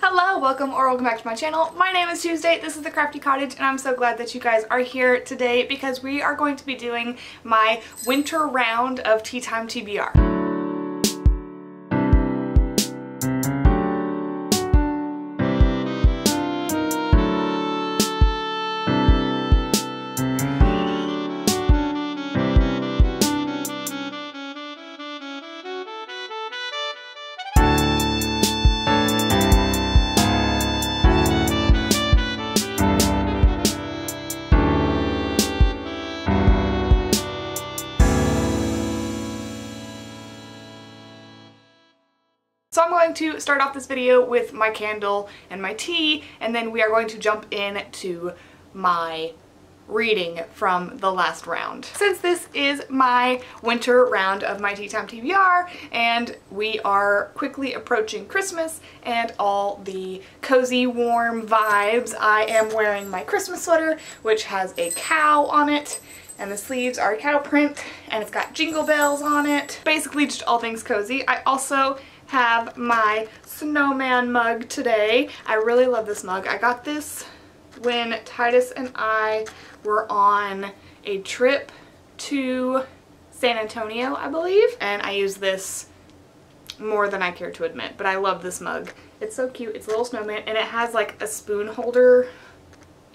Hello, welcome or welcome back to my channel. My name is Tuesday, this is the Crafty Cottage, and I'm so glad that you guys are here today because we are going to be doing my winter round of Time TBR. So I'm going to start off this video with my candle and my tea, and then we are going to jump into my reading from the last round. Since this is my winter round of my Time TBR, and we are quickly approaching Christmas and all the cozy, warm vibes, I am wearing my Christmas sweater, which has a cow on it. And the sleeves are cow print, and it's got jingle bells on it. Basically just all things cozy. I also have my snowman mug today. I really love this mug. I got this when Titus and I were on a trip to San Antonio, I believe. And I use this more than I care to admit, but I love this mug. It's so cute. It's a little snowman, and it has like a spoon holder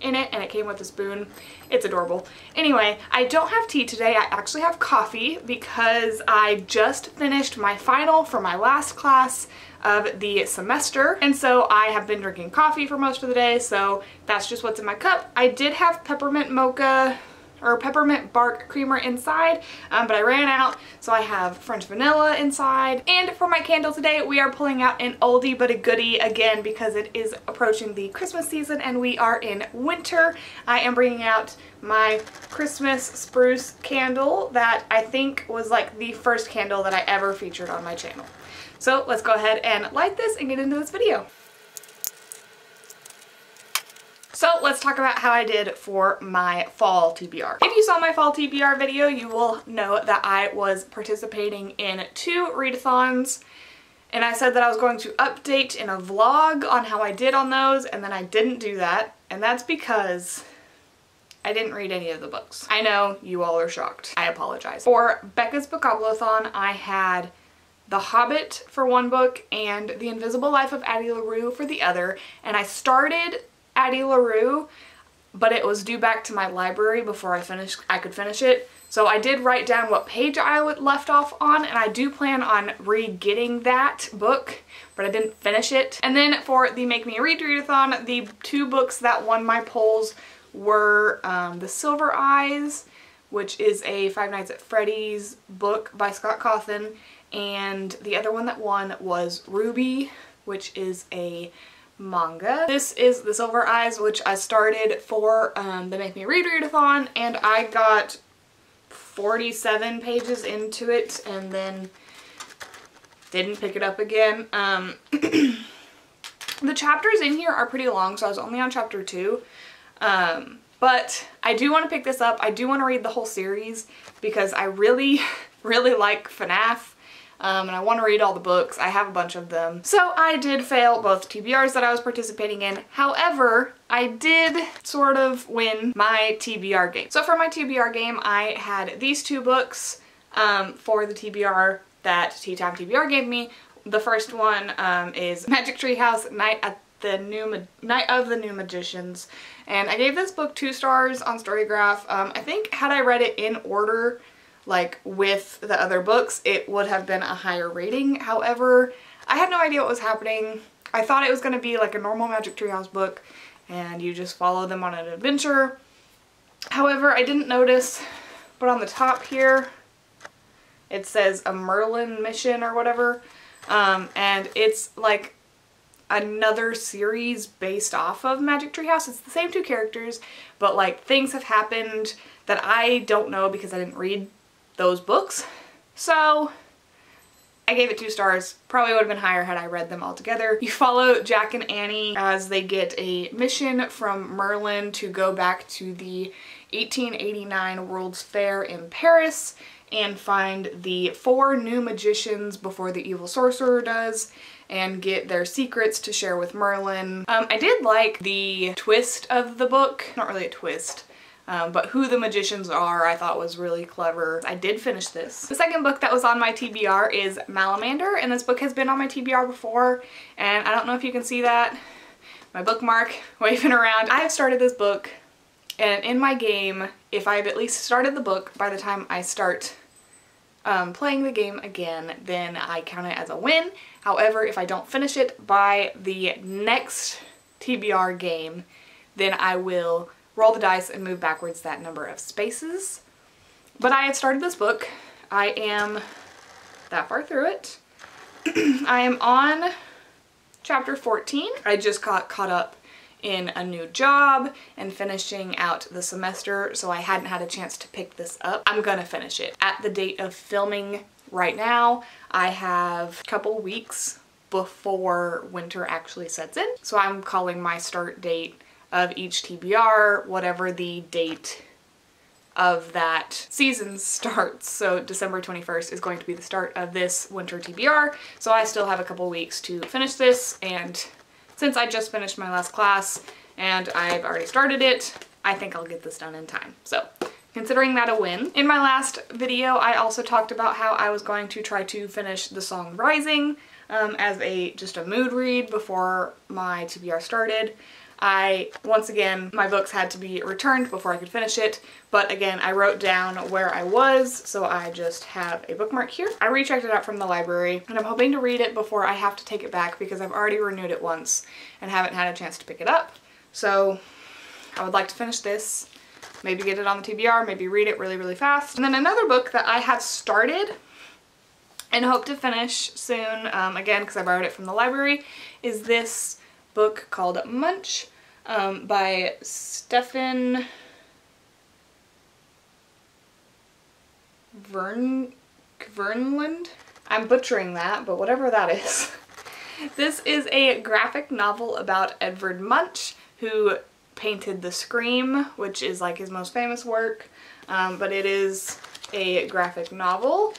in it, and it came with a spoon. It's adorable. Anyway, I don't have tea today. I actually have coffee because I just finished my final for my last class of the semester, and so I have been drinking coffee for most of the day, so that's just what's in my cup. I did have peppermint mocha or peppermint bark creamer inside, but I ran out, so I have French vanilla inside. And for my candle today, we are pulling out an oldie but a goodie again because it is approaching the Christmas season and we are in winter. I am bringing out my Christmas spruce candle that I think was like the first candle that I ever featured on my channel. So let's go ahead and light this and get into this video. So let's talk about how I did for my fall TBR. If you saw my fall TBR video, you will know that I was participating in 2 readathons, and I said that I was going to update in a vlog on how I did on those, and then I didn't do that, and that's because I didn't read any of the books. I know you all are shocked. I apologize. For Becca's Bookoblathon, I had The Hobbit for one book and The Invisible Life of Addie LaRue for the other, and I started Addie LaRue, but it was due back to my library before I could finish it. So I did write down what page I left off on, and I do plan on re-getting that book, but I didn't finish it. And then for the Make Me Read readathon, the 2 books that won my polls were The Silver Eyes, which is a Five Nights at Freddy's book by Scott Cawthon, and the other one that won was Ruby, which is a manga. This is The Silver Eyes, which I started for the Make Me Read readathon, and I got 47 pages into it and then didn't pick it up again. The chapters in here are pretty long, so I was only on chapter 2. But I do want to pick this up. I do want to read the whole series because I really, really like FNAF. And I want to read all the books. I have a bunch of them. So I did fail both TBRs that I was participating in. However, I did sort of win my TBR game. So for my TBR game, I had these 2 books for the TBR that Time TBR gave me. The first one is Magic Tree House, Night of the New Magicians. And I gave this book 2 stars on Storygraph. I think had I read it in order, like with the other books, it would have been a higher rating. However, I had no idea what was happening. I thought it was going to be like a normal Magic Treehouse book and you just follow them on an adventure. However, I didn't notice, but on the top here it says a Merlin mission or whatever, and it's like another series based off of Magic Treehouse. It's the same 2 characters, but like things have happened that I don't know because I didn't read those books. So I gave it 2 stars. Probably would have been higher had I read them all together. You follow Jack and Annie as they get a mission from Merlin to go back to the 1889 World's Fair in Paris and find the 4 new magicians before the evil sorcerer does. and get their secrets to share with Merlin. I did like the twist of the book. Not really a twist, but who the magicians are I thought was really clever. I did finish this. The second book that was on my TBR is Malamander, and this book has been on my TBR before, and I don't know if you can see that. My bookmark waving around. I have started this book, and in my game, if I've at least started the book by the time I start playing the game again, then I count it as a win. However, if I don't finish it by the next TBR game, then I will roll the dice and move backwards that number of spaces. But I had started this book. I am that far through it. I am on chapter 14. I just got caught up in a new job and finishing out the semester, so I hadn't had a chance to pick this up. I'm gonna finish it. At the date of filming right now, I have a couple weeks before winter actually sets in. So I'm calling my start date of each TBR whatever the date of that season starts. So December 21st is going to be the start of this winter TBR. So I still have a couple weeks to finish this, and since I just finished my last class and I've already started it, I think I'll get this done in time. So considering that a win. In my last video, I also talked about how I was going to try to finish the song Rising as just a mood read before my TBR started. Once again, my books had to be returned before I could finish it, but again, I wrote down where I was, so I just have a bookmark here. I rechecked it out from the library, and I'm hoping to read it before I have to take it back because I've already renewed it once and haven't had a chance to pick it up. So I would like to finish this, maybe get it on the TBR, maybe read it really, really fast. And then another book that I have started and hope to finish soon, again, because I borrowed it from the library, is this book called Munch by Stefan Greenland. I'm butchering that, but whatever that is. This is a graphic novel about Edvard Munch, who painted The Scream, which is like his most famous work, but it is a graphic novel.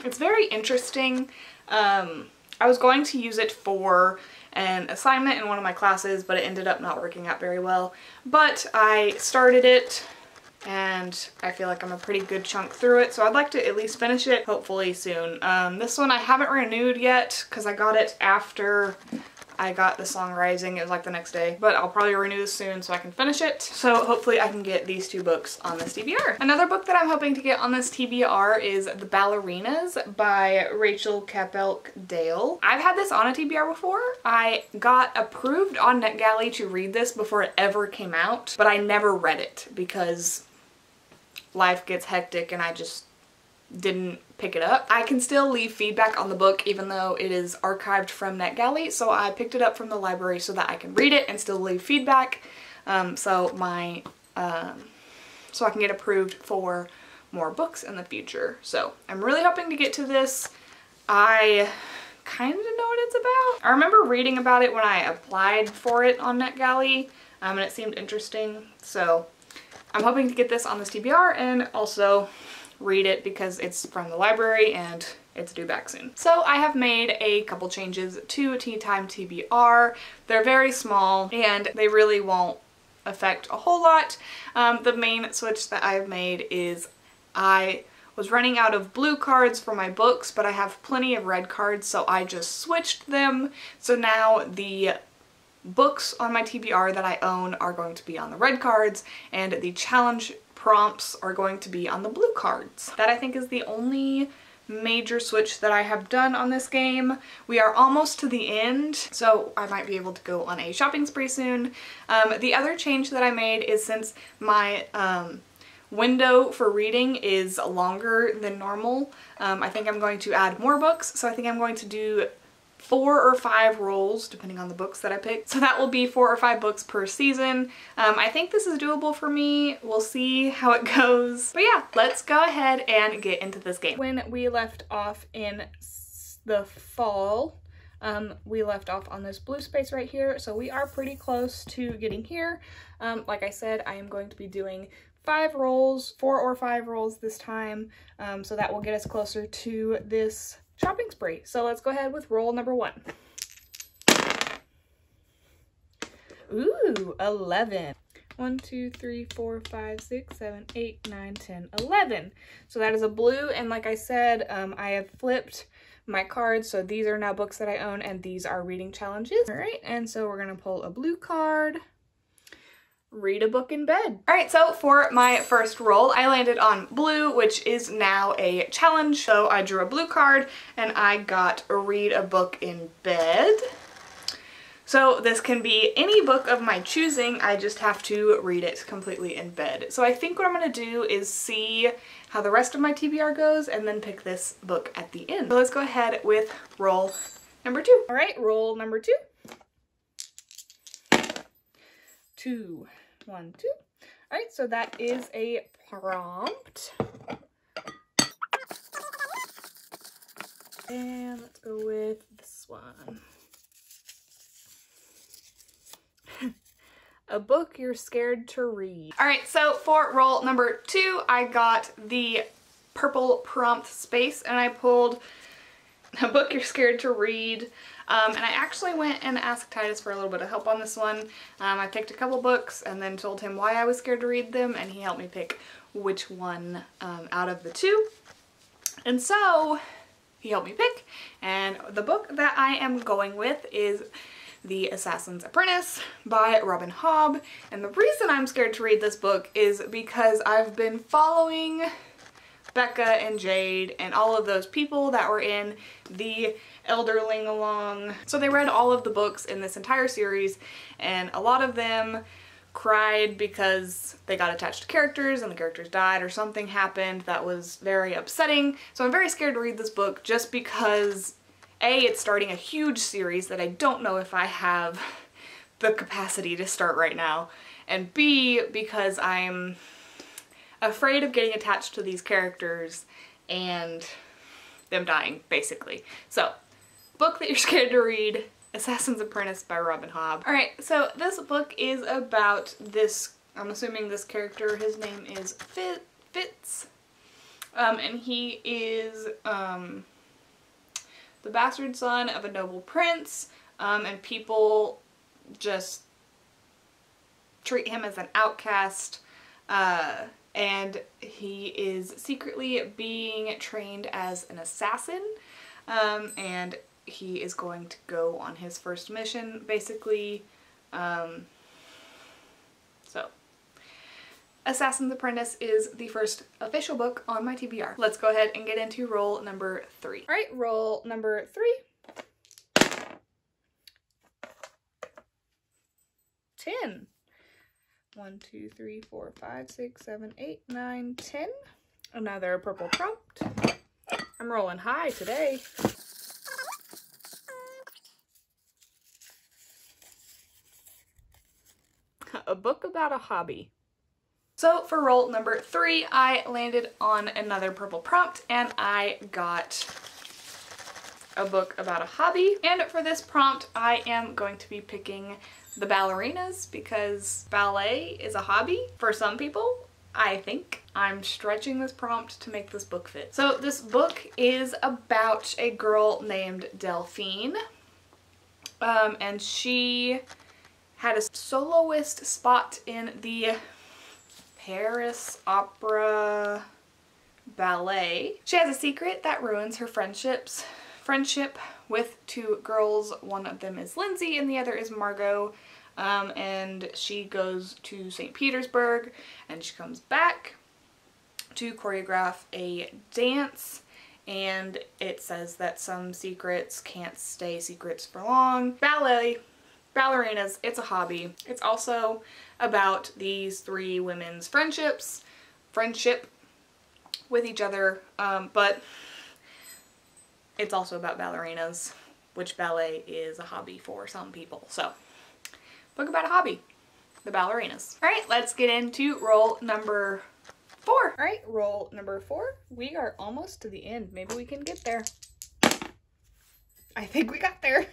It's very interesting. I was going to use it for an assignment in one of my classes, but it ended up not working out very well. But I started it, and I feel like I'm a pretty good chunk through it, so I'd like to at least finish it, hopefully soon. This one I haven't renewed yet, because I got it after I got the song Rising. It was like the next day, but I'll probably renew this soon so I can finish it. So hopefully I can get these two books on this TBR. Another book that I'm hoping to get on this TBR is The Ballerinas by Rachel Capelk-Dale. I've had this on a TBR before. I got approved on NetGalley to read this before it ever came out, but I never read it because life gets hectic and I just didn't pick it up. I can still leave feedback on the book even though it is archived from NetGalley, so I picked it up from the library so that I can read it and still leave feedback so I can get approved for more books in the future. So I'm really hoping to get to this. I kind of know what it's about. I remember reading about it when I applied for it on NetGalley, and it seemed interesting, so I'm hoping to get this on this TBR and also read it because it's from the library and it's due back soon. So I have made a couple changes to Time TBR. They're very small and they really won't affect a whole lot. The main switch that I've made is I was running out of blue cards for my books, but I have plenty of red cards, so I just switched them. So now the books on my TBR that I own are going to be on the red cards, and the challenge prompts are going to be on the blue cards. That I think is the only major switch that I have done on this game. We are almost to the end, so I might be able to go on a shopping spree soon. The other change that I made is since my window for reading is longer than normal, I think I'm going to add more books, so I think I'm going to do 4 or 5 rolls depending on the books that I pick. So that will be 4 or 5 books per season. I think this is doable for me. We'll see how it goes. But yeah, let's go ahead and get into this game. When we left off in the fall, we left off on this blue space right here, so we are pretty close to getting here. Like I said, I am going to be doing 5 rolls, 4 or 5 rolls this time, so that will get us closer to this shopping spree. So let's go ahead with roll number 1. Ooh, 11. 1, 2, 3, 4, 5, 6, 7, 8, 9, 10, 11. So that is a blue, and like I said, I have flipped my cards, so these are now books that I own, and these are reading challenges. All right, and so we're gonna pull a blue card. Read a book in bed. All right, so for my first roll, I landed on blue, which is now a challenge. So I drew a blue card, and I got read a book in bed. So this can be any book of my choosing, I just have to read it completely in bed. So I think what I'm gonna do is see how the rest of my TBR goes and then pick this book at the end. So let's go ahead with roll number 2. All right, roll number 2. 2, 1, 2. All right, so that is a prompt. And let's go with this one. A book you're scared to read. All right, so for roll number 2, I got the purple prompt space, and I pulled a book you're scared to read. And I actually went and asked Titus for a little bit of help on this one. I picked a couple books and then told him why I was scared to read them, and he helped me pick which one out of the 2. And so he helped me pick, and the book that I am going with is The Assassin's Apprentice by Robin Hobb. And the reason I'm scared to read this book is because I've been following Becca and Jade and all of those people that were in the Elderling along. So they read all of the books in this entire series, and a lot of them cried because they got attached to characters and the characters died or something happened that was very upsetting. So I'm very scared to read this book just because A, it's starting a huge series that I don't know if I have the capacity to start right now, and B, because I'm afraid of getting attached to these characters and them dying, basically. So, book that you're scared to read, Assassin's Apprentice by Robin Hobb. Alright, so this book is about this, I'm assuming this character, his name is Fitz, and he is the bastard son of a noble prince, and people just treat him as an outcast, and he is secretly being trained as an assassin, and he is going to go on his first mission, basically. So, Assassin's Apprentice is the first official book on my TBR. Let's go ahead and get into roll number 3. All right, roll number 3. 10. 1, 2, 3, 4, 5, 6, 7, 8, 9, 10. Another purple prompt. I'm rolling high today. A book about a hobby. So for roll number 3, I landed on another purple prompt, and I got a book about a hobby. And for this prompt, I am going to be picking the ballerinas because ballet is a hobby for some people. I think I'm stretching this prompt to make this book fit. So this book is about a girl named Delphine, and she had a soloist spot in the Paris Opera Ballet. She has a secret that ruins her friendship with 2 girls. One of them is Lindsay and the other is Margot. And she goes to St. Petersburg, and she comes back to choreograph a dance, and it says that some secrets can't stay secrets for long. Ballerinas, it's a hobby. It's also about these 3 women's friendship with each other, but it's also about ballerinas, which ballet is a hobby for some people. So, book about a hobby, the ballerinas. All right, let's get into roll number 4. All right, roll number 4. We are almost to the end. Maybe we can get there. I think we got there.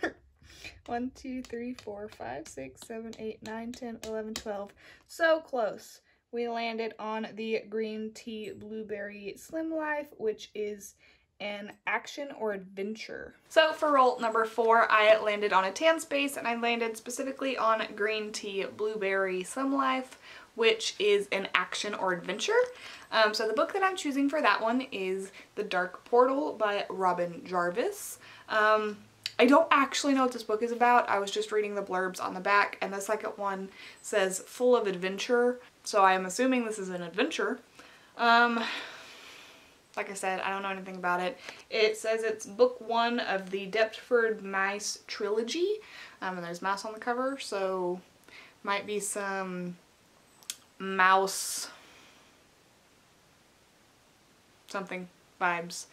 1, 2, 3, 4, 5, 6, 7, 8, 9, 10, 11, 12. So close. We landed on the green tea blueberry slim life, which is an action or adventure. So for roll number 4, I landed on a tan space, and I landed specifically on Green Tea Blueberry Some Life, which is an action or adventure. So the book that I'm choosing for that one is The Dark Portal by Robin Jarvis. I don't actually know what this book is about. I was just reading the blurbs on the back, and the second one says full of adventure, so I am assuming this is an adventure. Like I said, I don't know anything about it. It says it's book 1 of the Deptford Mice trilogy, and there's mouse on the cover, so might be some mouse something vibes.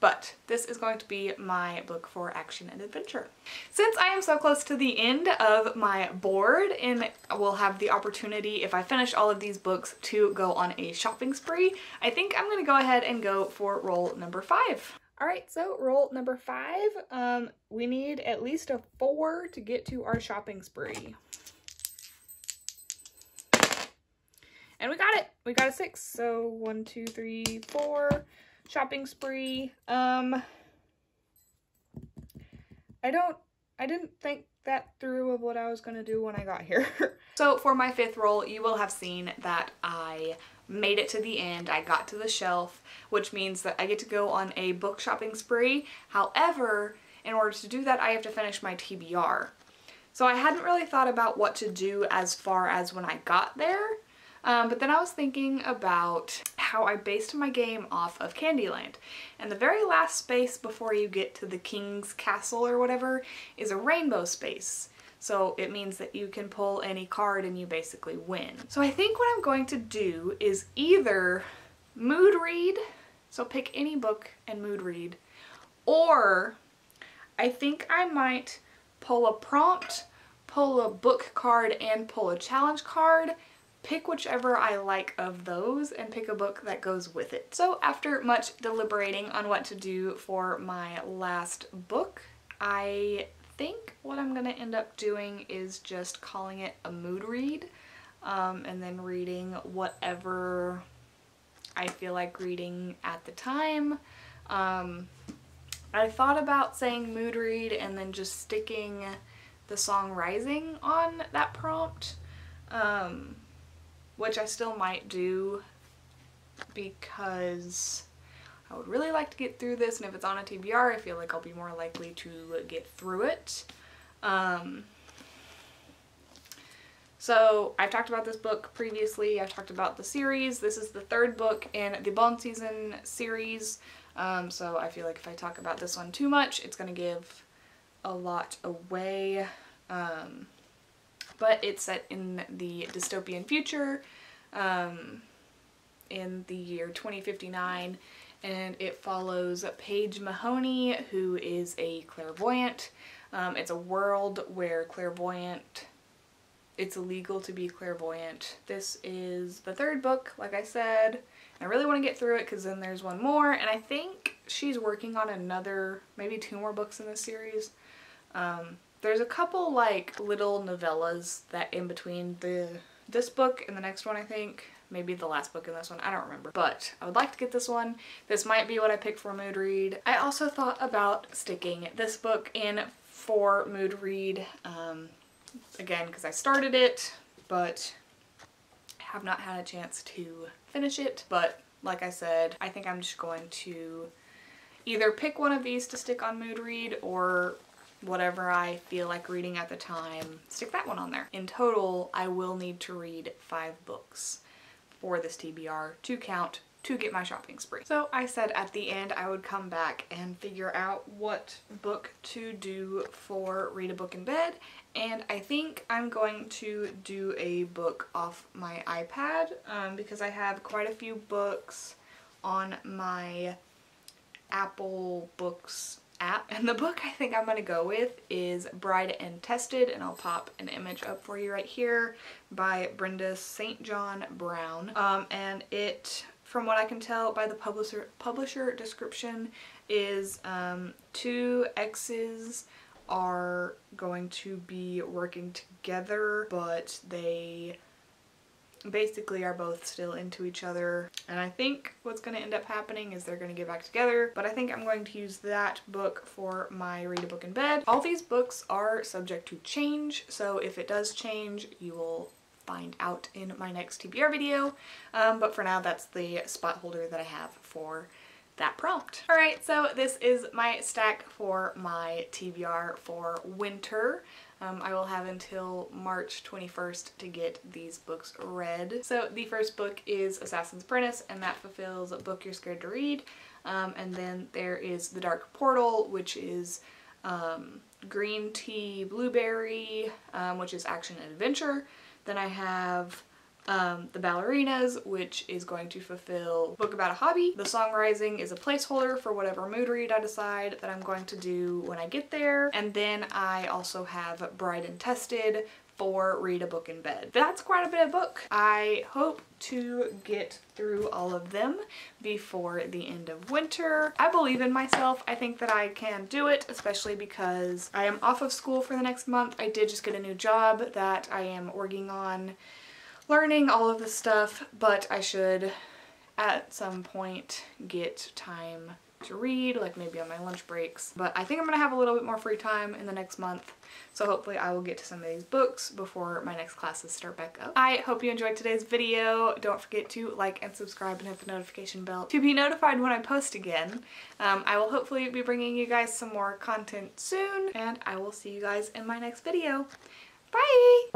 But this is going to be my book for action and adventure. Since I am so close to the end of my board and will have the opportunity, if I finish all of these books, to go on a shopping spree, I think I'm going to go ahead and go for roll number 5. Alright, so roll number 5, we need at least a 4 to get to our shopping spree. And we got it! We got a 6, so 1, 2, 3, 4. Shopping spree. I didn't think that through of what I was gonna do when I got here. So for my 5th roll, you will have seen that I made it to the end. I got to the shelf, which means that I get to go on a book shopping spree. However, in order to do that, I have to finish my TBR. So I hadn't really thought about what to do as far as when I got there. But then I was thinking about how I based my game off of Candyland. And the very last space before you get to the King's Castle or whatever is a rainbow space. So it means that you can pull any card and you basically win. So I think what I'm going to do is either mood read, so pick any book and mood read, or I think I might pull a prompt, pull a book card, and pull a challenge card. Pick whichever I like of those and pick a book that goes with it. So after much deliberating on what to do for my last book, I think what I'm gonna end up doing is just calling it a mood read, and then reading whatever I feel like reading at the time. I thought about saying mood read and then just sticking the song Rising on that prompt, which I still might do because I would really like to get through this, and if it's on a TBR, I feel like I'll be more likely to get through it. So I've talked about this book previously. I've talked about the series. This is the 3rd book in the Bone Season series. So I feel like if I talk about this one too much, it's going to give a lot away. But it's set in the dystopian future, in the year 2059, and it follows Paige Mahoney, who is a clairvoyant. It's a world where it's illegal to be clairvoyant. This is the 3rd book, like I said. I really want to get through it because then there's one more, and I think she's working on another, maybe 2 more books in this series. There's a couple like little novellas that in between this book and the next one, I think. Maybe the last book in this one, I don't remember. But I would like to get this one. This might be what I pick for mood read. I also thought about sticking this book in for mood read, again, because I started it, but have not had a chance to finish it. But like I said, I think I'm just going to either pick one of these to stick on mood read, or whatever I feel like reading at the time, stick that one on there. In total, I will need to read 5 books for this TBR to count to get my shopping spree. So I said at the end I would come back and figure out what book to do for Read a Book in Bed, and I think I'm going to do a book off my iPad, because I have quite a few books on my Apple Books app, and the book I think I'm going to go with is Bride and Tested, and I'll pop an image up for you right here, by Brenda St. John Brown. And it, from what I can tell by the publisher description, is 2 exes are going to be working together, but they basically are both still into each other, and I think what's going to end up happening is they're going to get back together, but I think I'm going to use that book for my read a book in bed. All these books are subject to change, so if it does change, you will find out in my next TBR video, but for now that's the spot holder that I have for that prompt. Alright, so this is my stack for my TBR for winter. I will have until March 21st to get these books read. So the first book is Assassin's Apprentice, and that fulfills a book you're scared to read. And then there is The Dark Portal, which is green tea blueberry, which is action and adventure. Then I have The Ballerinas, which is going to fulfill book about a hobby. The Song Rising is a placeholder for whatever mood read I decide that I'm going to do when I get there. And then I also have Bride and Tested for read a book in bed. That's quite a bit of book. I hope to get through all of them before the end of winter. I believe in myself. I think that I can do it, especially because I am off of school for the next month. I did just get a new job that I am working on learning all of this stuff, but I should at some point get time to read, like maybe on my lunch breaks. But I think I'm gonna have a little bit more free time in the next month, so hopefully I will get to some of these books before my next classes start back up. I hope you enjoyed today's video. Don't forget to like and subscribe and hit the notification bell to be notified when I post again. I will hopefully be bringing you guys some more content soon, and I will see you guys in my next video. Bye!